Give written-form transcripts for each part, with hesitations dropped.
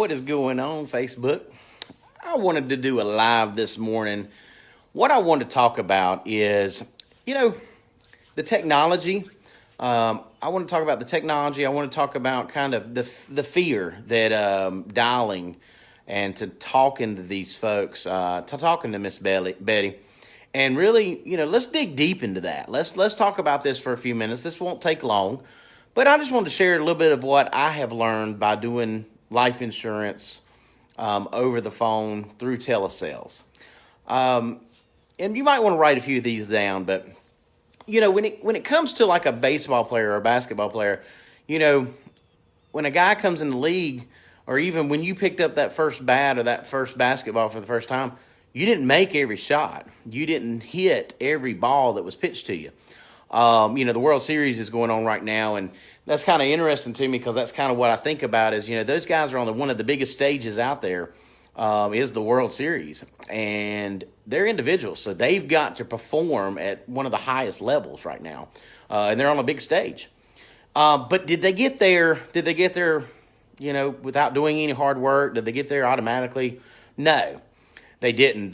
What is going on, Facebook? I wanted to do a live this morning. What I want to talk about is, the technology. I want to talk about the technology. I want to talk about kind of the fear that dialing and to talking to these folks, to talking to Miss Betty. And really, let's dig deep into that. Let's talk about this for a few minutes. This won't take long, but I just wanted to share a little bit of what I have learned by doing life insurance over the phone through telesales. And you might want to write a few of these down, but when it comes to like a baseball player or a basketball player, when a guy comes in the league, or even when you picked up that first bat or that first basketball for the first time, you didn't make every shot. You didn't hit every ball that was pitched to you. The World Series is going on right now, and that's kind of interesting to me because that's kind of what I think about is, those guys are on one of the biggest stages out there, is the World Series, and they're individuals, so they've got to perform at one of the highest levels right now, and they're on a big stage. But did they get there? Without doing any hard work? Did they get there automatically? No, they didn't.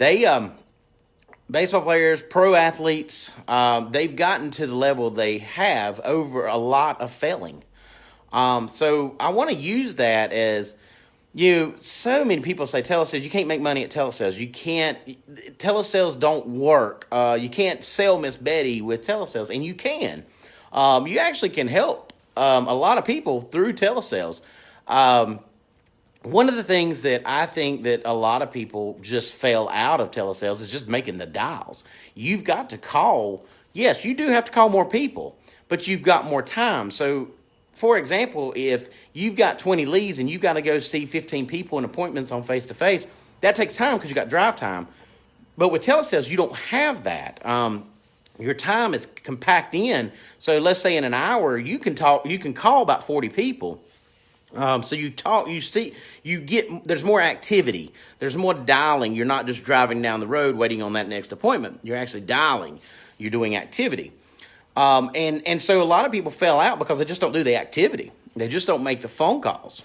Baseball players, pro athletes, they've gotten to the level they have over a lot of failing. So I want to use that as, so many people say telesales, you can't make money at telesales. Telesales don't work. You can't sell Miss Betty with telesales, and you can. You actually can help a lot of people through telesales. One of the things that I think that a lot of people just fail out of telesales is just making the dials. You've got to call. Yes, you do have to call more people, but you've got more time. So, for example, if you've got 20 leads and you've got to go see 15 people in appointments on face-to-face, that takes time because you got drive time. But with telesales, you don't have that. Your time is compact in. So let's say in an hour, you can call about 40 people. So there's more activity. There's more dialing. You're not just driving down the road waiting on that next appointment. You're actually dialing. You're doing activity. And so a lot of people fell out because they just don't do the activity. They just don't make the phone calls.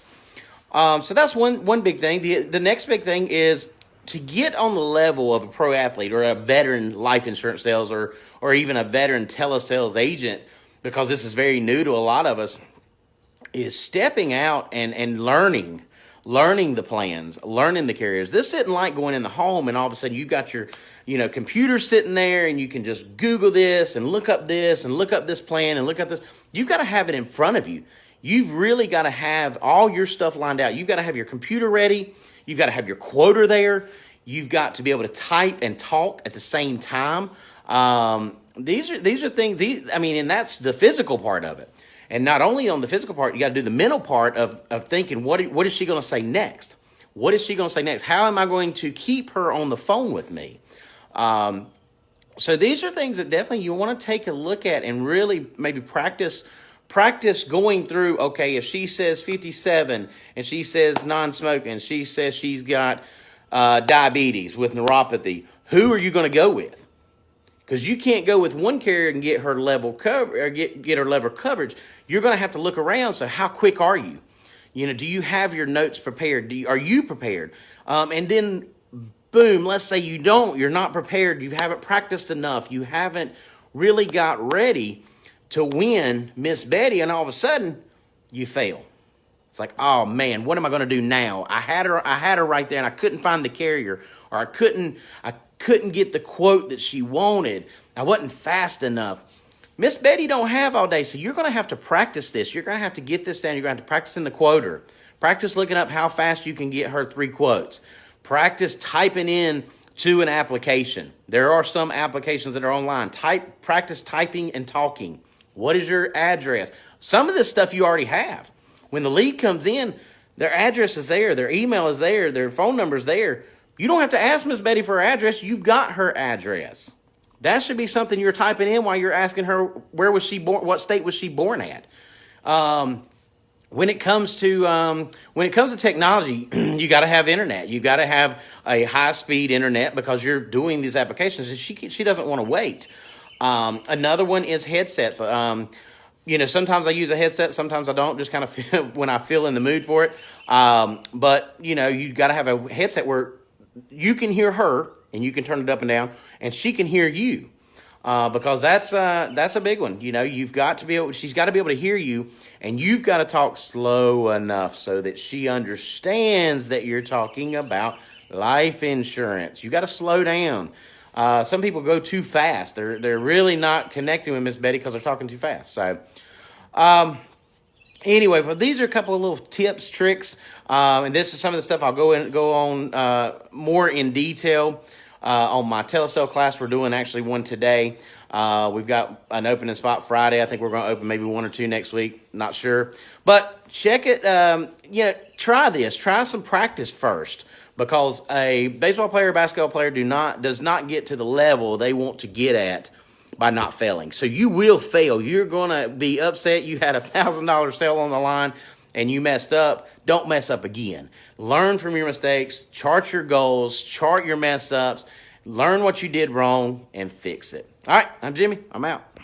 So that's one big thing. The next big thing is to get on the level of a pro athlete or a veteran life insurance sales or even a veteran telesales agent, because this is very new to a lot of us, is stepping out and learning the plans, learning the carriers. This isn't like going in the home and all of a sudden you've got your, computer sitting there and you can just Google this and look up this plan and look up this. You've got to have it in front of you. You've really got to have all your stuff lined out. You've got to have your computer ready. You've got to have your quoter there. You've got to be able to type and talk at the same time. These are things, and that's the physical part of it. And not only on the physical part, you got to do the mental part of thinking, what is she going to say next? What is she going to say next? How am I going to keep her on the phone with me? So these are things that definitely you want to take a look at and really maybe practice going through, okay, if she says 57 and she says non-smoking, she says she's got diabetes with neuropathy, who are you going to go with? Because you can't go with one carrier and get her level cover or get her level coverage. You're going to have to look around. So how quick are you? Do you have your notes prepared? Are you prepared? And then, boom, let's say you don't. You're not prepared. You haven't practiced enough. You haven't really got ready to win Miss Betty, and all of a sudden, you fail. It's like, oh man, what am I going to do now? I had her right there, and I couldn't find the carrier, or I couldn't get the quote that she wanted. I wasn't fast enough. Miss Betty don't have all day, so you're going to have to practice this. You're going to have to get this down. You're going to have to practice in the quoter. Practice looking up how fast you can get her 3 quotes. Practice typing in to an application. There are some applications that are online. Practice typing and talking. What is your address? Some of this stuff you already have. When the lead comes in, their address is there, their email is there, their phone number is there. You don't have to ask Miss Betty for her address. You've got her address. That should be something you're typing in while you're asking her where was she born, what state was she born at. When it comes to technology, you got to have internet. You got to have a high-speed internet because you're doing these applications, and she doesn't want to wait. Another one is headsets. sometimes I use a headset, sometimes I don't, just kind of feel, when I feel in the mood for it. But, you got to have a headset where you can hear her and you can turn it up and down, and she can hear you. Because that's a big one. You've got to be able, she's got to be able to hear you, and you've got to talk slow enough so that she understands that you're talking about life insurance. You got to slow down. Some people go too fast. They're really not connecting with Miss Betty because they're talking too fast. So, anyway, well, these are a couple of little tips, tricks, and this is some of the stuff I'll go on more in detail on my telesale class. We're doing actually one today. We've got an opening spot Friday. I think we're going to open maybe 1 or 2 next week. Not sure, but check it. Try this. Try some practice first, because a baseball player, basketball player does not get to the level they want to get at by not failing. So you will fail. You're going to be upset. You had $1,000 sale on the line and you messed up. Don't mess up again. Learn from your mistakes, chart your goals, chart your mess ups, learn what you did wrong, and fix it. All right, I'm Jimmy. I'm out.